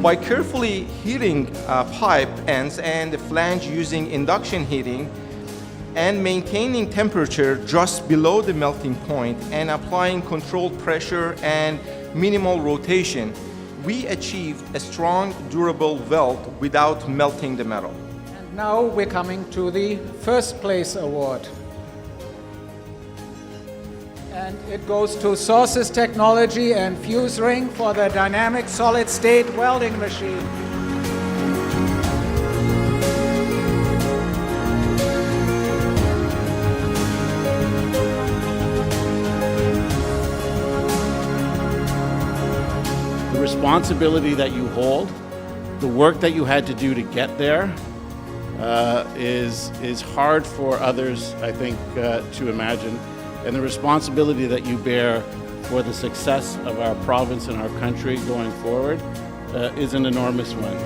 By carefully heating pipe ends and the flange using induction heating and maintaining temperature just below the melting point and applying controlled pressure and minimal rotation, we achieved a strong, durable weld without melting the metal. And now we're coming to the first place award. And it goes to Sorsys Technologies and FuseRing for the dynamic solid-state welding machine. The responsibility that you hold, the work that you had to do to get there, is hard for others, I think, to imagine. And the responsibility that you bear for the success of our province and our country going forward is an enormous one.